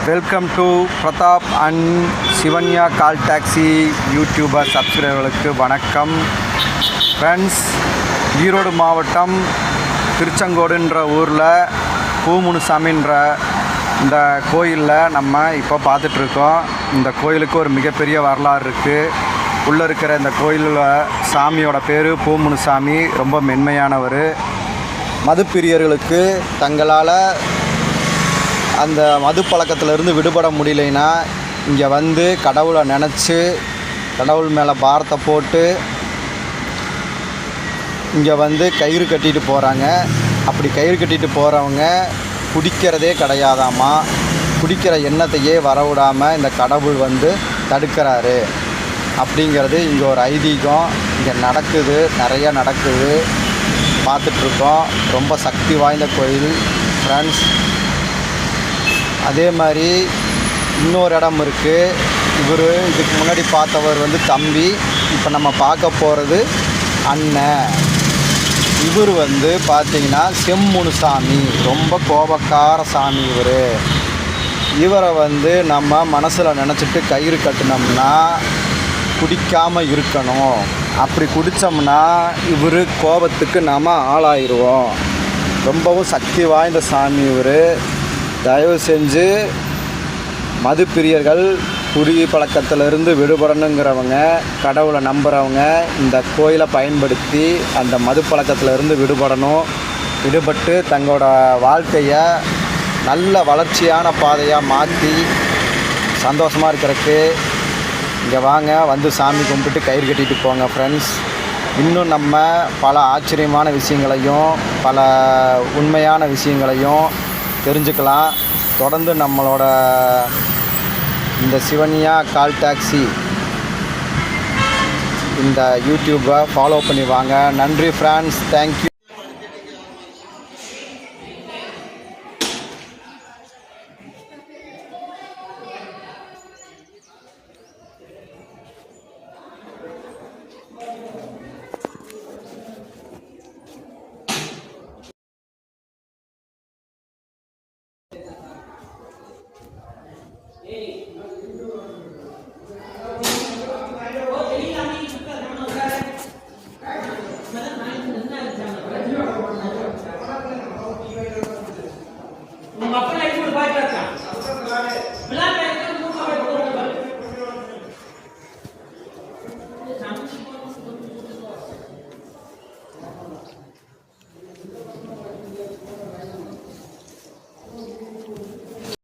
Welcome to Pratap and Sivanya call taxi YouTuber சப்ஸ்கிரைபர்களுக்கு வணக்கம் friends. Erode மாவட்டம் திருச்செங்கோடுன்ற ஊரில் பூமுனுசாமின்ற இந்த கோயிலில் நம்ம இப்போ பார்த்துட்ருக்கோம். இந்த கோயிலுக்கு ஒரு மிகப்பெரிய வரலாறு இருக்குது. உள்ளே இருக்கிற இந்த கோயிலில் சாமியோட பேர் பூமுனுசாமி. ரொம்ப மென்மையானவர். மதுப்பிரியர்களுக்கு தங்களால் அந்த மது பழக்கத்திலிருந்து விடுபட முடியலைன்னா இங்கே வந்து கடவுளை நினச்சி கடவுள் மேலே பாரத்தை போட்டு இங்கே வந்து கயிறு கட்டிட்டு போகிறாங்க. அப்படி கயிறு கட்டிட்டு போகிறவங்க குடிக்கிறதே கிடையாதாமா. குடிக்கிற எண்ணத்தையே வரவிடாமல் இந்த கடவுள் வந்து தடுக்கிறாரு அப்படிங்கிறது இங்கே ஒரு ஐதீகம். இங்கே நடக்குது, நிறையா நடக்குது, பார்த்துட்ருக்கோம். ரொம்ப சக்தி வாய்ந்த கோயில் ஃப்ரெண்ட்ஸ். அதே மாதிரி இன்னொரு இடம் இருக்குது. இதுக்கு முன்னாடி பார்த்தவர் வந்து தம்பி, இப்போ நம்ம பார்க்க போகிறது அண்ணன். இவர் வந்து பார்த்திங்கன்னா செம்முனுசாமி. ரொம்ப கோபக்கார சாமி இவரை வந்து நம்ம மனசில் நினச்சிட்டு கயிறு கட்டினோம்னா குடிக்காமல் இருக்கணும். அப்படி குடித்தோம்னா இவர் கோபத்துக்கு நாம் ஆளாயிடுவோம். ரொம்பவும் சக்தி வாய்ந்த சாமி தயவு செஞ்சு மது பிரியர்கள் குடி பழக்கத்திலிருந்து விடுபடணுங்கிறவங்க, கடவுளை நம்புகிறவங்க இந்த கோயிலை பயன்படுத்தி அந்த மது பழக்கத்திலிருந்து விடுபட்டு தங்களோட வாழ்க்கையை நல்ல வளர்ச்சியான பாதையாக மாற்றி சந்தோஷமாக இருக்கிறதுக்கு இங்கே வாங்க, வந்து சாமி கும்பிட்டு கயிறு கட்டிட்டு போங்க ஃப்ரெண்ட்ஸ். இன்னும் நம்ம பல ஆச்சரியமான விஷயங்களையும் பல உண்மையான விஷயங்களையும் தெரிஞ்சுக்கலாம். தொடர்ந்து நம்மளோட இந்த சிவன்யா கால் டாக்ஸி இந்த யூடியூப்பை ஃபாலோ பண்ணி வாங்க. நன்றி ஃப்ரெண்ட்ஸ், தேங்க்யூ. உங்க அப்பா லைஃப் பாய்க்கா